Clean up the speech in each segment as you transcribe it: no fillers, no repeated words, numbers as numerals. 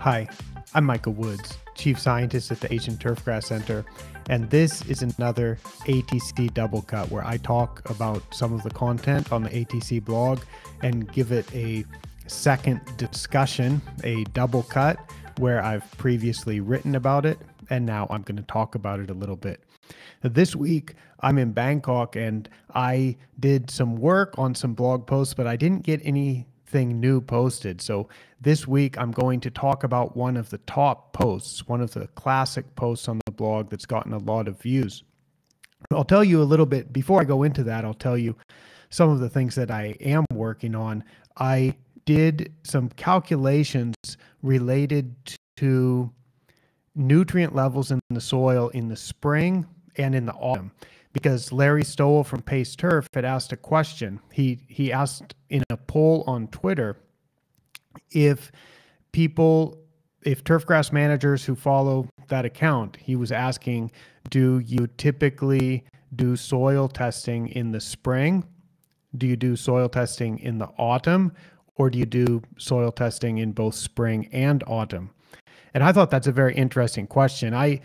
Hi, I'm Michael Woods, Chief Scientist at the Asian Turfgrass Center, and this is another ATC Doublecut where I talk about some of the content on the ATC blog and give it a second discussion, a double cut, where I've previously written about it, and now I'm going to talk about it a little bit. This week, I'm in Bangkok, and I did some work on some blog posts, but I didn't get anything new posted. So this week, I'm going to talk about one of the top posts, one of the classic posts on the blog that's gotten a lot of views. I'll tell you a little bit, before I go into that, I'll tell you some of the things that I am working on. I did some calculations related to nutrient levels in the soil in the spring and in the autumn, because Larry Stowell from Pace Turf had asked a question. He asked in a poll on Twitter if turfgrass managers who follow that account, he was asking, do you typically do soil testing in the spring? Do you do soil testing in the autumn? Or do you do soil testing in both spring and autumn? And I thought that's a very interesting question. I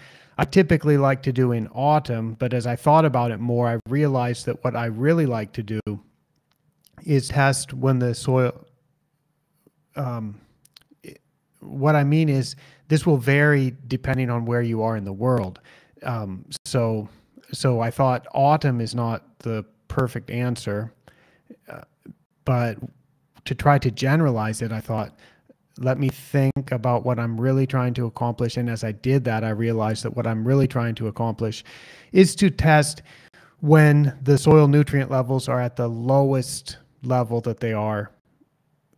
typically like to do in autumn, but as I thought about it more, I realized that what I really like to do is test when the soil, what I mean is this will vary depending on where you are in the world. So I thought autumn is not the perfect answer, but to try to generalize it, I thought, let me think about what I'm really trying to accomplish. And as I did that, I realized that what I'm really trying to accomplish is to test when the soil nutrient levels are at the lowest level that they are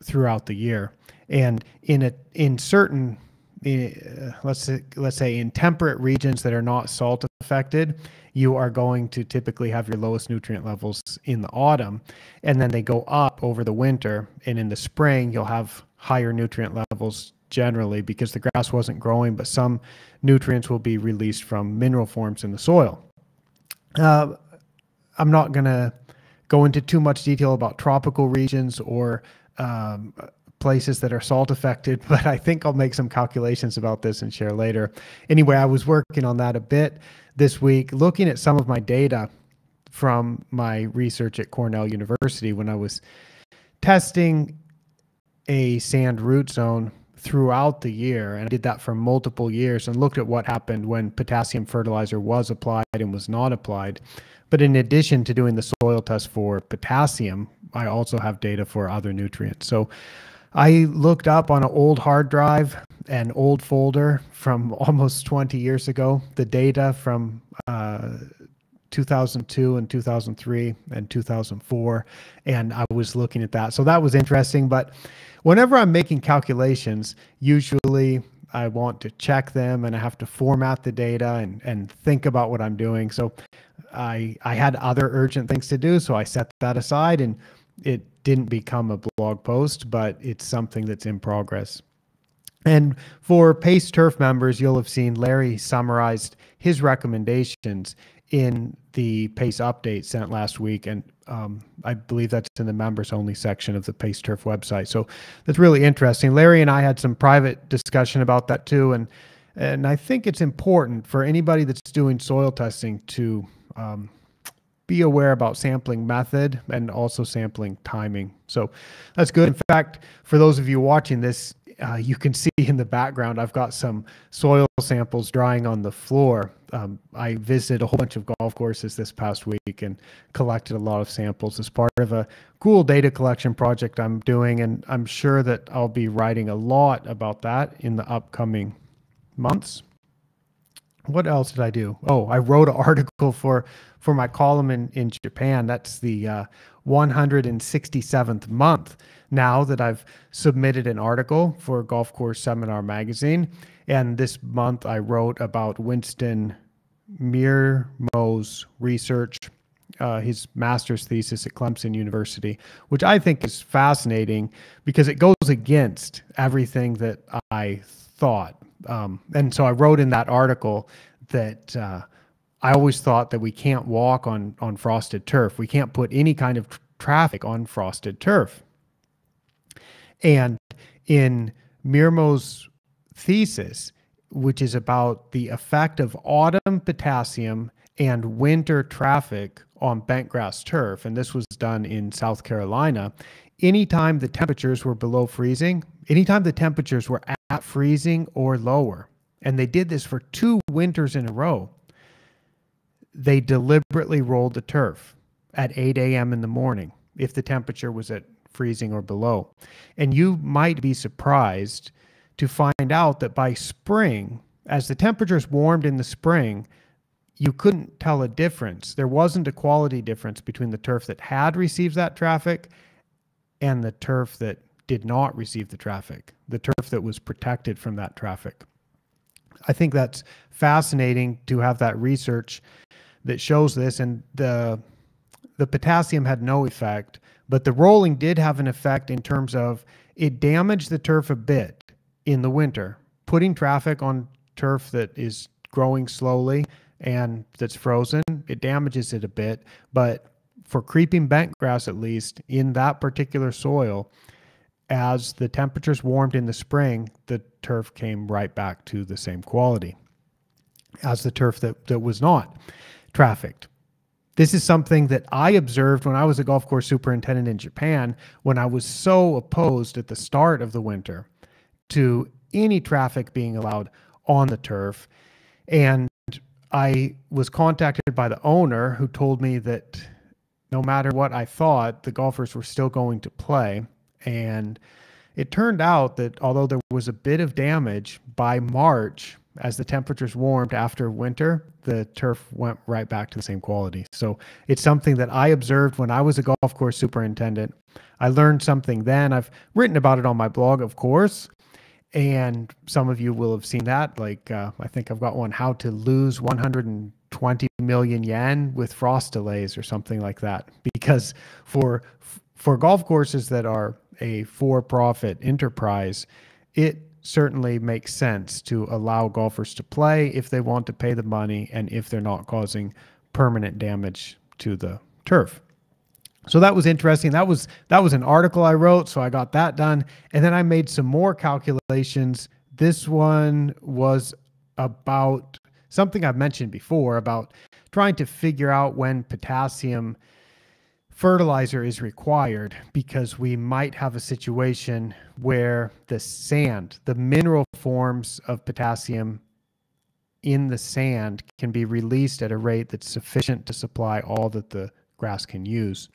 throughout the year. And in certain, let's say in temperate regions that are not salt affected, you are going to typically have your lowest nutrient levels in the autumn, and then they go up over the winter. And in the spring, you'll have higher nutrient levels generally because the grass wasn't growing, but some nutrients will be released from mineral forms in the soil. I'm not going to go into too much detail about tropical regions or places that are salt affected, but I think I'll make some calculations about this and share later. Anyway, I was working on that a bit this week, looking at some of my data from my research at Cornell University when I was testing a sand root zone throughout the year. And I did that for multiple years and looked at what happened when potassium fertilizer was applied and was not applied. But in addition to doing the soil test for potassium, I also have data for other nutrients. So I looked up on an old hard drive, an old folder from almost 20 years ago, the data from 2002 and 2003 and 2004, and I was looking at that. So that was interesting. But whenever I'm making calculations, usually I want to check them and I have to format the data and think about what I'm doing. So I had other urgent things to do, so I set that aside, and it didn't become a blog post, but it's something that's in progress. And for Pace Turf members, you'll have seen Larry summarized his recommendations in the Pace update sent last week. And I believe that's in the members only section of the Pace Turf website. So that's really interesting. Larry and I had some private discussion about that too. And I think it's important for anybody that's doing soil testing to be aware about sampling method and also sampling timing. So that's good. In fact, for those of you watching this, you can see in the background, I've got some soil samples drying on the floor. I visited a whole bunch of golf courses this past week and collected a lot of samples as part of a cool data collection project I'm doing. And I'm sure that I'll be writing a lot about that in the upcoming months. What else did I do? Oh, I wrote an article for my column in Japan. That's the 167th month now that I've submitted an article for Golf Course Seminar magazine. And this month I wrote about Winston Mirmo's research, his master's thesis at Clemson University, which I think is fascinating because it goes against everything that I thought. And so I wrote in that article that I always thought that we can't walk on frosted turf. We can't put any kind of traffic on frosted turf. And in Mirmo's thesis, which is about the effect of autumn potassium and winter traffic on bentgrass turf. And this was done in South Carolina. Anytime the temperatures were below freezing, anytime the temperatures were at freezing or lower, and they did this for 2 winters in a row, they deliberately rolled the turf at 8 a.m. in the morning if the temperature was at freezing or below. And you might be surprised to find out that by spring, as the temperatures warmed in the spring, you couldn't tell a difference. There wasn't a quality difference between the turf that had received that traffic and the turf that did not receive the traffic, the turf that was protected from that traffic. I think that's fascinating to have that research that shows this, and the potassium had no effect, but the rolling did have an effect in terms of it damaged the turf a bit in the winter, putting traffic on turf that is growing slowly and that's frozen. It damages it a bit, but for creeping bentgrass, at least in that particular soil, as the temperatures warmed in the spring, the turf came right back to the same quality as the turf that was not trafficked. This is something that I observed when I was a golf course superintendent in Japan, when I was so opposed at the start of the winter to any traffic being allowed on the turf. And I was contacted by the owner, who told me that no matter what I thought, the golfers were still going to play. And it turned out that although there was a bit of damage, by March, as the temperatures warmed after winter, the turf went right back to the same quality. So it's something that I observed when I was a golf course superintendent. I learned something then. I've written about it on my blog, of course, and some of you will have seen that. Like, I think I've got one, how to lose 120 million yen with frost delays or something like that. Because for golf courses that are a for-profit enterprise, it certainly makes sense to allow golfers to play if they want to pay the money and if they're not causing permanent damage to the turf. So that was interesting. That was an article I wrote, so I got that done. And then I made some more calculations. This one was about something I've mentioned before, about trying to figure out when potassium fertilizer is required, because we might have a situation where the sand, the mineral forms of potassium in the sand, can be released at a rate that's sufficient to supply all that the grass can use.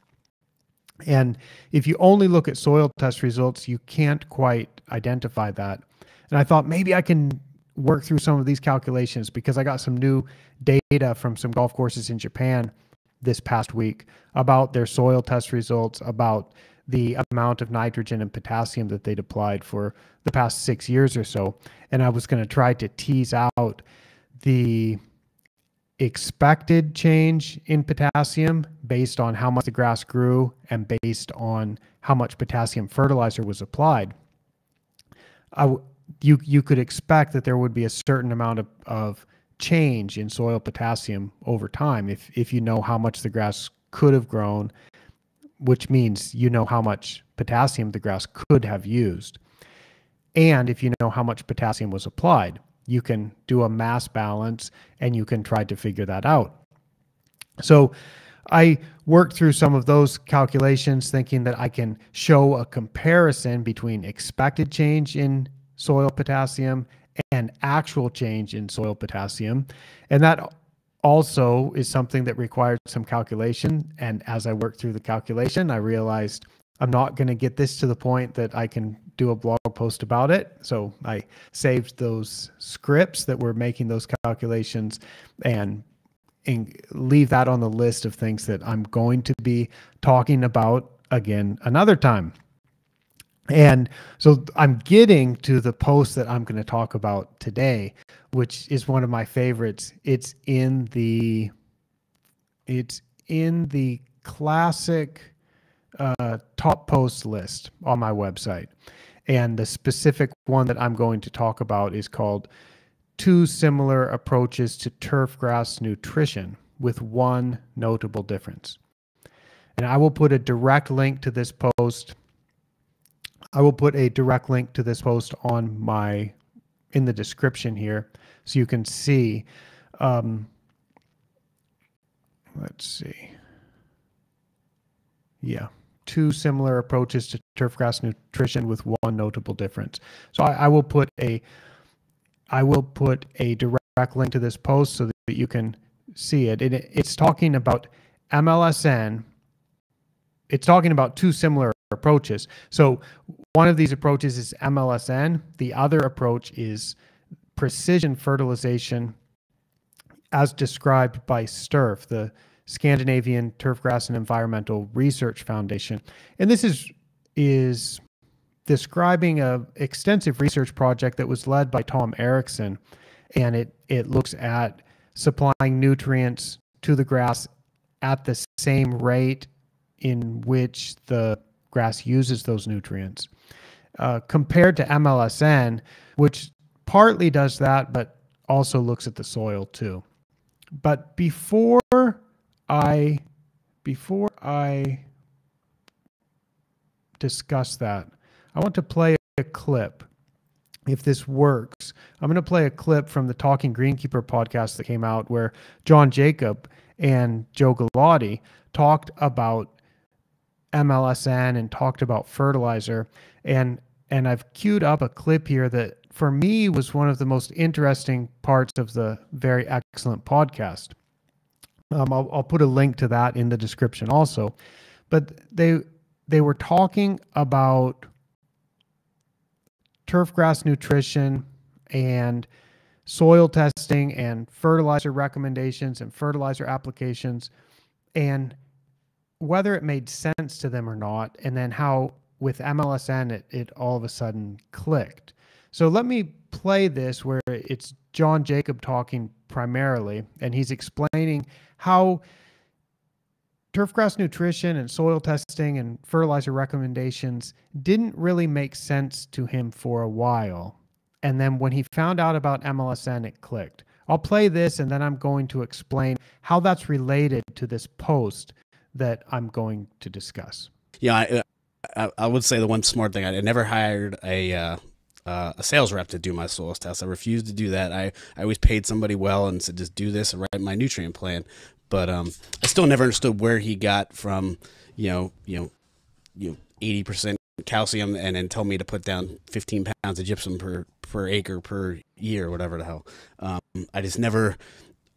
And if you only look at soil test results, you can't quite identify that. And I thought maybe I can work through some of these calculations, because I got some new data from some golf courses in Japan this past week about their soil test results, about the amount of nitrogen and potassium that they'd applied for the past 6 years or so. And I was going to try to tease out the expected change in potassium based on how much the grass grew and based on how much potassium fertilizer was applied. You could expect that there would be a certain amount of change in soil potassium over time if you know how much the grass could have grown, which means you know how much potassium the grass could have used. And if you know how much potassium was applied, you can do a mass balance and you can try to figure that out. So I worked through some of those calculations, thinking that I can show a comparison between expected change in soil potassium and actual change in soil potassium. And that also is something that required some calculation. And as I worked through the calculation, I realized I'm not going to get this to the point that I can do a blog post about it. So I saved those scripts that were making those calculations and leave that on the list of things that I'm going to be talking about again another time. And so I'm getting to the post that I'm going to talk about today, which is one of my favorites. It's in the classic top post list on my website. And the specific one that I'm going to talk about is called 2 Similar Approaches to Turfgrass Nutrition with One Notable Difference. And I will put a direct link to this post. I will put a direct link to this post on my in the description here so you can see. Let's see. Yeah, 2 similar approaches to turfgrass nutrition with 1 notable difference. So I will put a direct link to this post so that you can see it. It's talking about MLSN. It's talking about 2 similar approaches. So one of these approaches is MLSN. The other approach is precision fertilization as described by STURF, the Scandinavian Turfgrass and Environmental Research Foundation. And this is describing an extensive research project that was led by Tom Ericsson. And it looks at supplying nutrients to the grass at the same rate in which the grass uses those nutrients, compared to MLSN, which partly does that, but also looks at the soil too. But before I discuss that, I want to play a clip. If this works, I'm going to play a clip from the Talking Greenkeeper podcast that came out where John Jacob and Joe Galati talked about MLSN and talked about fertilizer. And I've queued up a clip here that for me was one of the most interesting parts of the very excellent podcast. I'll put a link to that in the description also. But they were talking about turfgrass nutrition and soil testing and fertilizer recommendations and fertilizer applications and whether it made sense to them or not, and then how with MLSN it all of a sudden clicked. So let me play this where it's John Jacob talking primarily, and he's explaining how turfgrass nutrition and soil testing and fertilizer recommendations didn't really make sense to him for a while. And then when he found out about MLSN, it clicked. I'll play this and then I'm going to explain how that's related to this post that I'm going to discuss. Yeah, I would say the one smart thing, I never hired a sales rep to do my soils test. I refused to do that. I always paid somebody well and said, just do this and write my nutrient plan. But I still never understood where he got from, 80% calcium and then tell me to put down 15 pounds of gypsum per acre per year, whatever the hell. I just never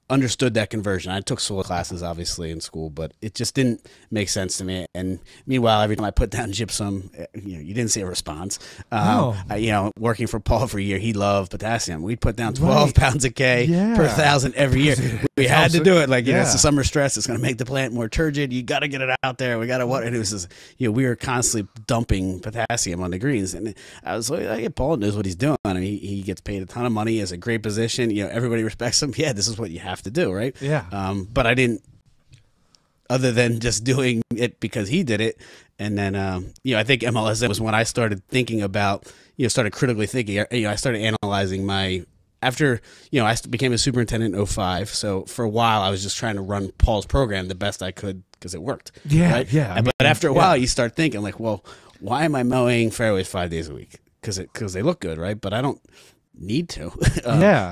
understood that conversion. I took soil classes obviously in school, but it just didn't make sense to me. And meanwhile, every time I put down gypsum, you didn't see a response. Working for Paul for a year, he loved potassium. We'd put down 12 pounds of K per 1,000 every year. We had to do it. It's the summer stress. It's going to make the plant more turgid. You got to get it out there. We got to water. And it was just, we were constantly dumping potassium on the greens. And I was like, Paul knows what he's doing. I mean, he gets paid a ton of money, has a great position. Everybody respects him. Yeah, this is what you have to do, right? Yeah. But I didn't, other than just doing it because he did it. And then, I think MLSN was when I started thinking about, started critically thinking, I started analyzing after, I became a superintendent in 2005. So for a while, I was just trying to run Paul's program the best I could because it worked. Yeah. Right? Yeah. But after a while, you start thinking like, well, why am I mowing fairways 5 days a week? Because they look good, right? But I don't need to.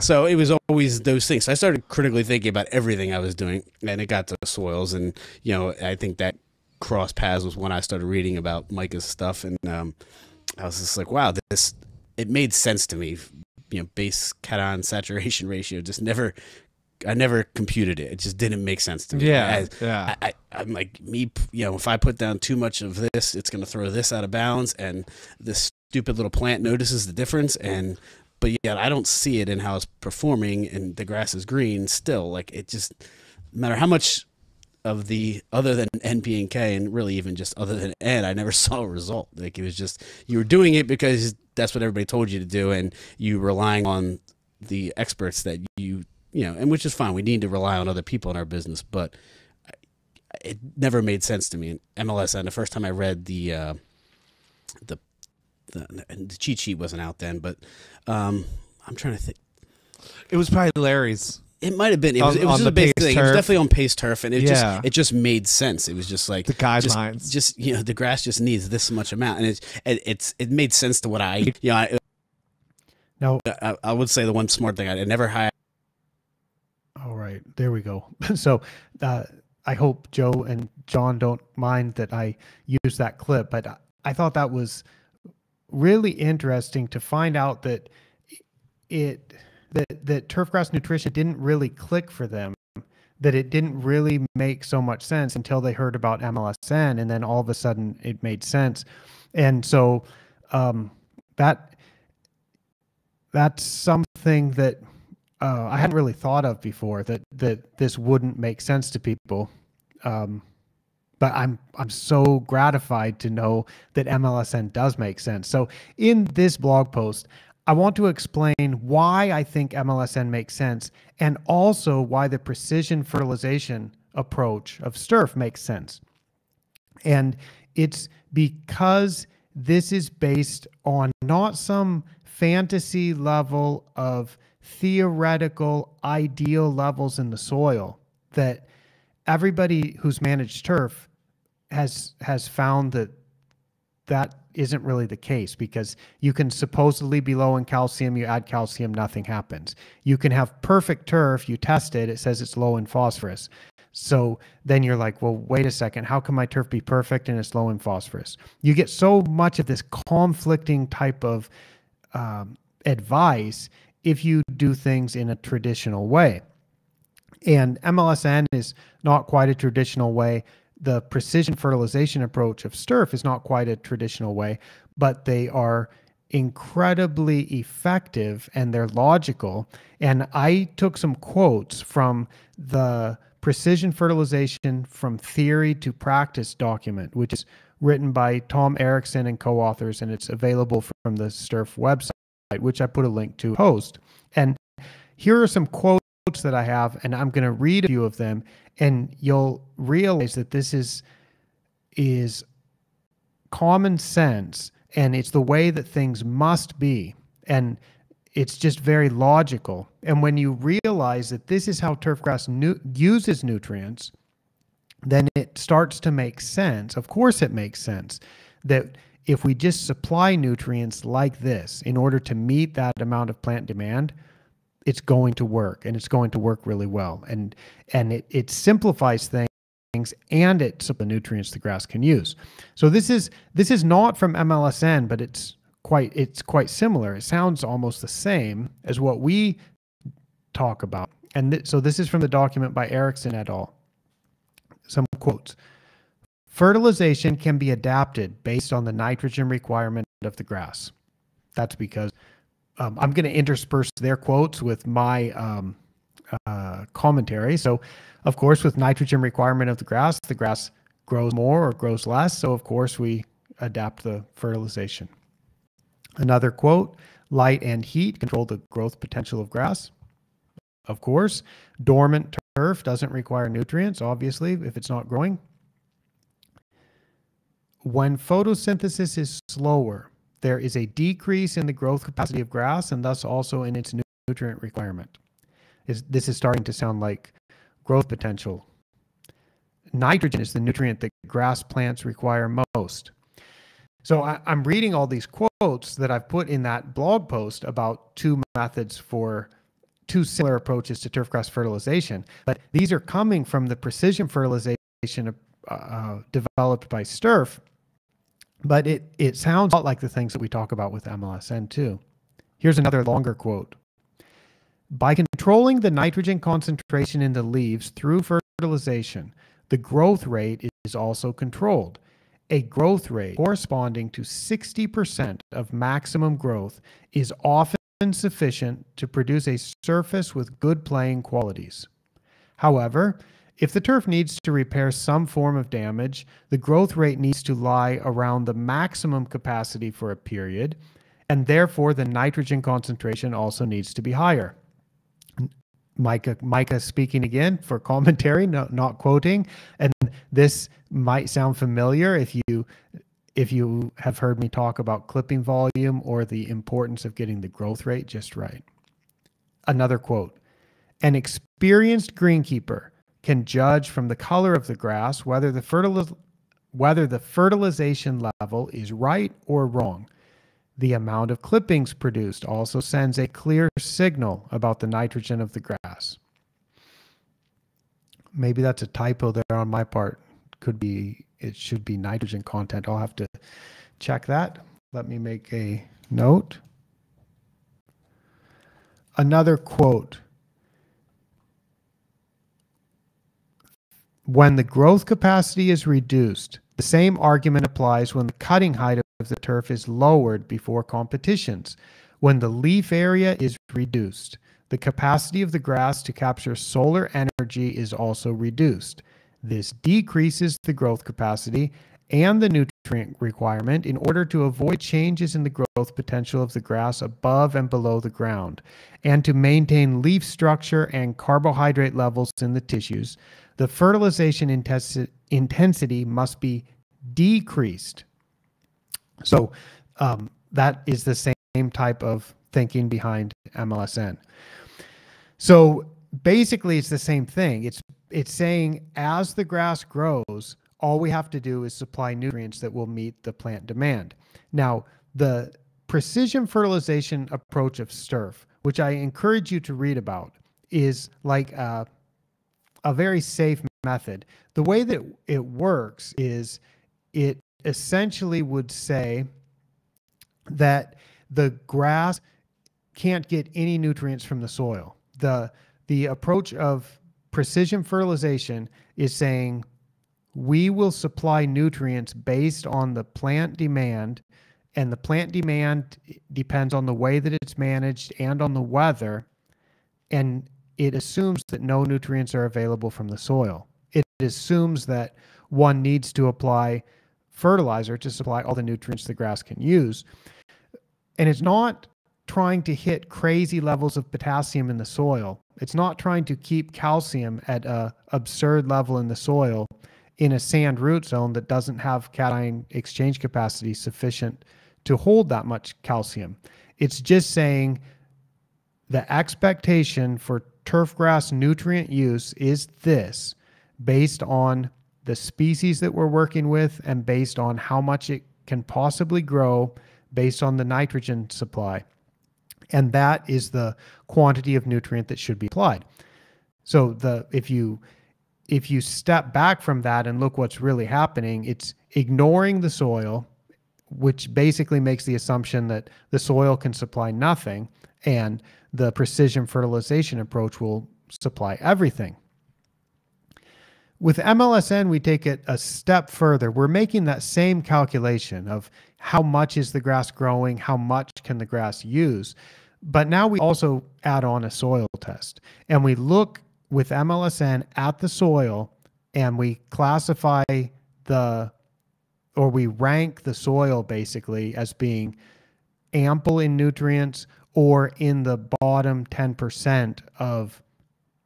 So it was always those things. So I started critically thinking about everything I was doing, and it got to soils. And, I think that cross paths was when I started reading about Micah's stuff. And I was just like, wow, it made sense to me. Base cation saturation ratio I never computed it. It just didn't make sense to me. I'm like, if I put down too much of this, it's going to throw this out of bounds, and this stupid little plant notices the difference. But yet I don't see it in how it's performing, and the grass is green still. Like, it just, no matter how much of the other than NP and K, and really even just other than N, I never saw a result. Like, it was just, you were doing it because that's what everybody told you to do, and you relying on the experts that and which is fine. We need to rely on other people in our business, but it never made sense to me. And MLSN, the first time I read the cheat sheet wasn't out then, but I'm trying to think. It was probably Larry's. It might have been. It was just a big thing. It was definitely on Pace Turf, and it just made sense. It was just like the guidelines. Just the grass just needs this much amount, and it made sense to what I Now, I would say the one smart thing, I never had. All right, there we go. So I hope Joe and John don't mind that I use that clip, but I thought that was really interesting to find out that that turfgrass nutrition didn't really click for them, that it didn't really make so much sense until they heard about MLSN, and then all of a sudden it made sense. And so that's something that I hadn't really thought of before, that this wouldn't make sense to people. But I'm so gratified to know that MLSN does make sense. So in this blog post, I want to explain why I think MLSN makes sense, and also why the precision fertilization approach of STURF makes sense. And it's because this is based on not some fantasy level of theoretical ideal levels in the soil that everybody who's managed turf has found that isn't really the case, because you can supposedly be low in calcium, you add calcium, nothing happens. You can have perfect turf, you test it, it says it's low in phosphorus. So then you're like, well, wait a second, how can my turf be perfect and it's low in phosphorus? You get so much of this conflicting type of advice if you do things in a traditional way. And MLSN is not quite a traditional way. The precision fertilization approach of STURF is not quite a traditional way, but they are incredibly effective and they're logical. And I took some quotes from the Precision Fertilization from Theory to Practice document, which is written by Tom Ericsson and co-authors, and it's available from the STURF website, which I put a link to post. And here are some quotes that I have, and I'm going to read a few of them, and you'll realize that this is common sense, and it's the way that things must be, and it's just very logical. And when you realize that this is how turfgrass uses nutrients, then it starts to make sense. Of course it makes sense that if we just supply nutrients like this in order to meet that amount of plant demand, it's going to work, and it's going to work really well. And it simplifies things, and it's the nutrients the grass can use. So this is not from MLSN, but it's quite similar. It sounds almost the same as what we talk about. And so this is from the document by Ericsson et al. Some quotes. Fertilization can be adapted based on the nitrogen requirement of the grass. That's because I'm going to intersperse their quotes with my commentary. So, of course, with nitrogen requirement of the grass grows more or grows less. So, of course, we adapt the fertilization. Another quote, light and heat control the growth potential of grass. Of course, dormant turf doesn't require nutrients, obviously, if it's not growing. When photosynthesis is slower, there is a decrease in the growth capacity of grass, and thus also in its nutrient requirement. This is starting to sound like growth potential. Nitrogen is the nutrient that grass plants require most. So I'm reading all these quotes that I've put in that blog post about two similar approaches to turfgrass fertilization, but these are coming from the precision fertilization developed by STURF. But it sounds a lot like the things that we talk about with MLSN too. Here's another longer quote. By controlling the nitrogen concentration in the leaves through fertilization, the growth rate is also controlled. A growth rate corresponding to 60% of maximum growth is often sufficient to produce a surface with good playing qualities. However, if the turf needs to repair some form of damage, the growth rate needs to lie around the maximum capacity for a period, and therefore the nitrogen concentration also needs to be higher. Micah speaking again for commentary, not quoting, and this might sound familiar if you have heard me talk about clipping volume or the importance of getting the growth rate just right. Another quote, an experienced greenkeeper can judge from the color of the grass whether the fertilization level is right or wrong. The amount of clippings produced also sends a clear signal about the nitrogen of the grass. Maybe that's a typo there on my part. Could be, it should be nitrogen content. I'll have to check that. Let me make a note. Another quote. When the growth capacity is reduced, the same argument applies when the cutting height of the turf is lowered before competitions. When the leaf area is reduced, the capacity of the grass to capture solar energy is also reduced. This decreases the growth capacity and the nutrient requirement in order to avoid changes in the growth potential of the grass above and below the ground, and to maintain leaf structure and carbohydrate levels in the tissues. The fertilization intensity must be decreased. So that is the same type of thinking behind MLSN. So basically it's the same thing. It's saying as the grass grows, all we have to do is supply nutrients that will meet the plant demand. Now, the precision fertilization approach of STURF, which I encourage you to read about, is like a very safe method. The way that it works is it essentially would say that the grass can't get any nutrients from the soil. The approach of precision fertilization is saying we will supply nutrients based on the plant demand, and the plant demand depends on the way that it's managed and on the weather, and it assumes that no nutrients are available from the soil. It assumes that one needs to apply fertilizer to supply all the nutrients the grass can use. And it's not trying to hit crazy levels of potassium in the soil. It's not trying to keep calcium at an absurd level in the soil in a sand root zone that doesn't have cation exchange capacity sufficient to hold that much calcium. It's just saying the expectation for turfgrass nutrient use is this, based on the species that we're working with and based on how much it can possibly grow based on the nitrogen supply. And that is the quantity of nutrient that should be applied. So if you step back from that and look what's really happening, it's ignoring the soil, which basically makes the assumption that the soil can supply nothing, and the precision fertilization approach will supply everything. With MLSN, we take it a step further. We're making that same calculation of how much is the grass growing, how much can the grass use, but now we also add on a soil test. And we look with MLSN at the soil, and we classify we rank the soil basically as being ample in nutrients or in the bottom 10% of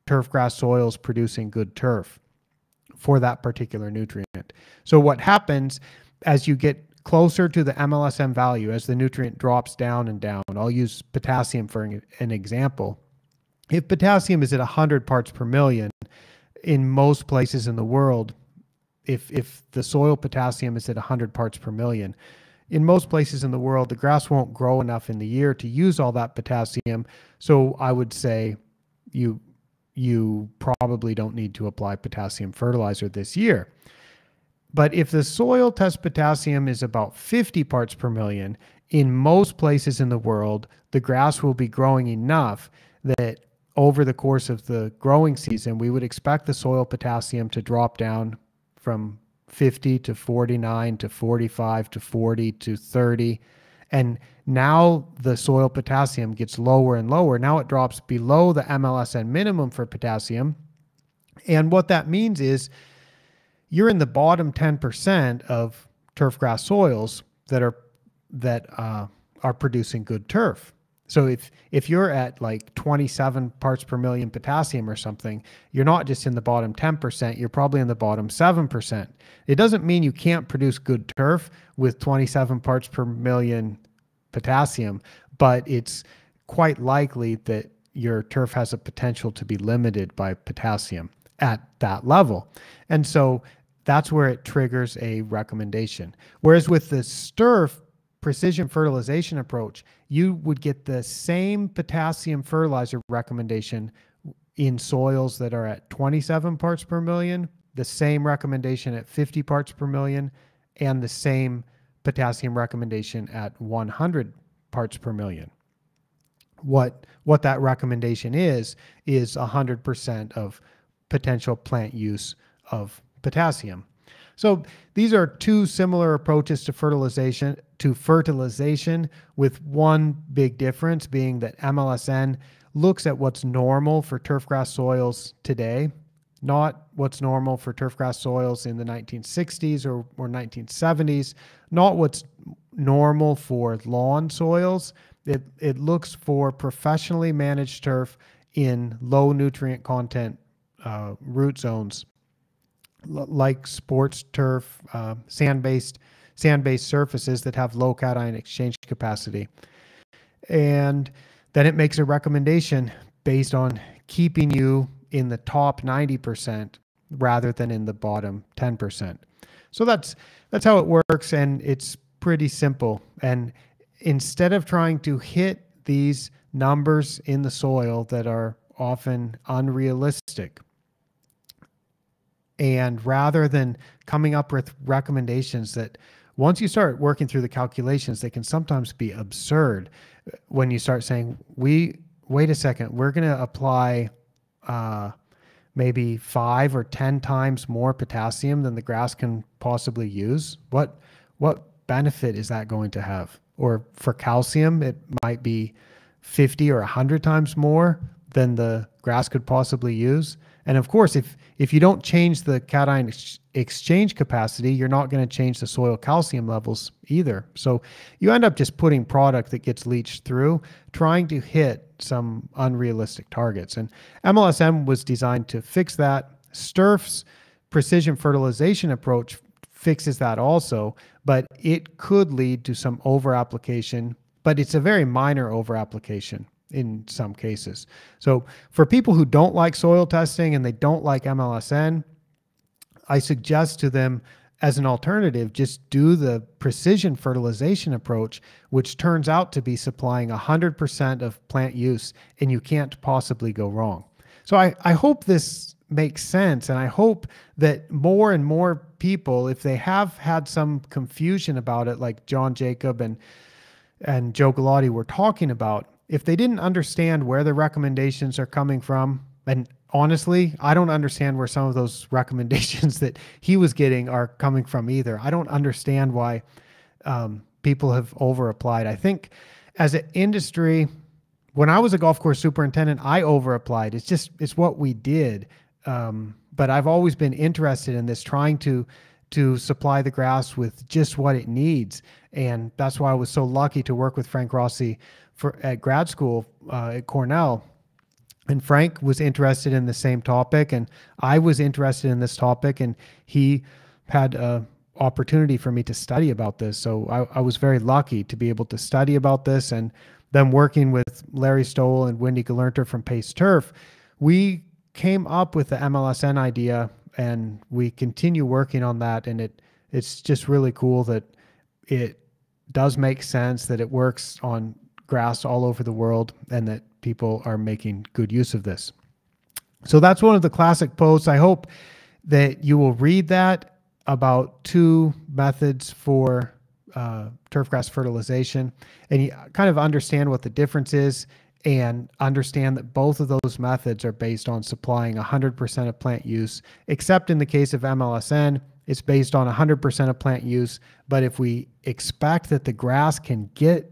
turfgrass soils producing good turf for that particular nutrient. So what happens as you get closer to the MLSN value, as the nutrient drops down and down, I'll use potassium for an example. If potassium is at 100 parts per million in most places in the world, if the soil potassium is at 100 parts per million, in most places in the world, the grass won't grow enough in the year to use all that potassium. So I would say you probably don't need to apply potassium fertilizer this year. But if the soil test potassium is about 50 parts per million, in most places in the world, the grass will be growing enough that over the course of the growing season, we would expect the soil potassium to drop down from 50 to 49 to 45 to 40 to 30. And now the soil potassium gets lower and lower. Now it drops below the MLSN minimum for potassium. And what that means is you're in the bottom 10% of turfgrass soils that are producing good turf. So if you're at like 27 parts per million potassium or something, you're not just in the bottom 10%, you're probably in the bottom 7%. It doesn't mean you can't produce good turf with 27 parts per million potassium, but it's quite likely that your turf has a potential to be limited by potassium at that level. And so that's where it triggers a recommendation. Whereas with the STURF precision fertilization approach, you would get the same potassium fertilizer recommendation in soils that are at 27 parts per million, the same recommendation at 50 parts per million, and the same potassium recommendation at 100 parts per million. What that recommendation is 100% of potential plant use of potassium. So these are two similar approaches to fertilization, with one big difference being that MLSN looks at what's normal for turfgrass soils today, not what's normal for turfgrass soils in the 1960s or 1970s, not what's normal for lawn soils. It looks for professionally managed turf in low nutrient content root zones, like sports turf, sand-based surfaces that have low cation exchange capacity. And then it makes a recommendation based on keeping you in the top 90% rather than in the bottom 10%. So that's how it works, and it's pretty simple. And instead of trying to hit these numbers in the soil that are often unrealistic, and rather than coming up with recommendations that once you start working through the calculations, they can sometimes be absurd. When you start saying, wait a second, we're going to apply maybe 5 or 10 times more potassium than the grass can possibly use. What benefit is that going to have? Or for calcium, it might be 50 or 100 times more than the grass could possibly use. And of course, if you don't change the cation exchange capacity, you're not going to change the soil calcium levels either. So you end up just putting product that gets leached through, trying to hit some unrealistic targets. And MLSN was designed to fix that. STURF's precision fertilization approach fixes that also, but it could lead to some over-application, but it's a very minor over-application in some cases. So for people who don't like soil testing and they don't like MLSN, I suggest to them as an alternative, just do the precision fertilization approach, which turns out to be supplying 100% of plant use, and you can't possibly go wrong. So I hope this makes sense, and I hope that more and more people, if they have had some confusion about it, like John Jacob and Joe Galati were talking about, if they didn't understand where the recommendations are coming from, and honestly, I don't understand where some of those recommendations that he was getting are coming from either. I don't understand why people have over-applied. I think as an industry, when I was a golf course superintendent, I over-applied. It's what we did. But I've always been interested in this, trying to supply the grass with just what it needs. And that's why I was so lucky to work with Frank Rossi at grad school at Cornell. And Frank was interested in the same topic, and I was interested in this topic, and he had an opportunity for me to study about this. So I was very lucky to be able to study about this. And then working with Larry Stoll and Wendy Galernter from Pace Turf, we came up with the MLSN idea, and we continue working on that. And it's just really cool that it does make sense, that it works on grass all over the world, and that people are making good use of this. So that's one of the classic posts. I hope that you will read that about 2 methods for turfgrass fertilization, and you kind of understand what the difference is, and understand that both of those methods are based on supplying 100% of plant use, except in the case of MLSN, it's based on 100% of plant use. But if we expect that the grass can get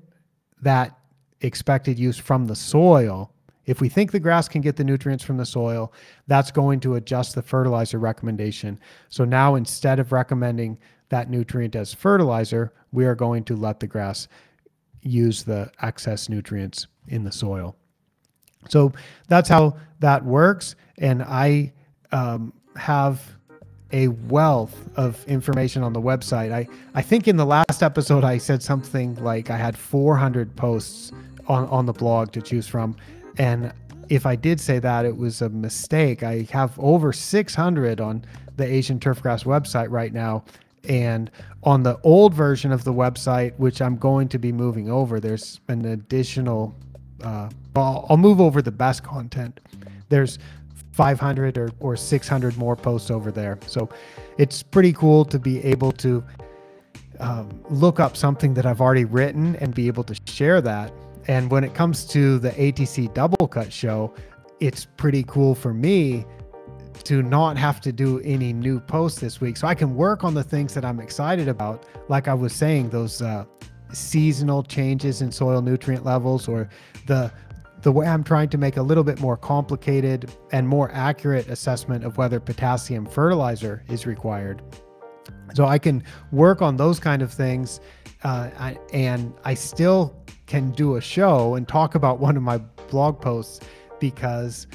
that expected use from the soil, if we think the grass can get the nutrients from the soil, that's going to adjust the fertilizer recommendation. So now, instead of recommending that nutrient as fertilizer, we are going to let the grass use the excess nutrients in the soil. So that's how that works. And I have a wealth of information on the website. I think in the last episode I said something like I had 400 posts on the blog to choose from. And if I did say that, it was a mistake. I have over 600 on the Asian Turfgrass website right now. And on the old version of the website, which I'm going to be moving over, there's an additional, I'll move over the best content. There's 500 or 600 more posts over there. So it's pretty cool to be able to look up something that I've already written and be able to share that. And when it comes to the ATC Doublecut show, it's pretty cool for me to not have to do any new posts this week. So I can work on the things that I'm excited about. Like I was saying, those seasonal changes in soil nutrient levels, or the way I'm trying to make a little bit more complicated and more accurate assessment of whether potassium fertilizer is required. So I can work on those kind of things, and I still can do a show and talk about one of my blog posts because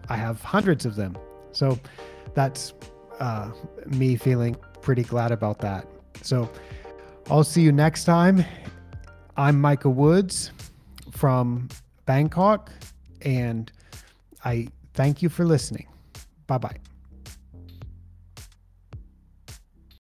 I have hundreds of them. So that's me feeling pretty glad about that. So I'll see you next time. I'm Micah Woods from Bangkok, and I thank you for listening. Bye-bye.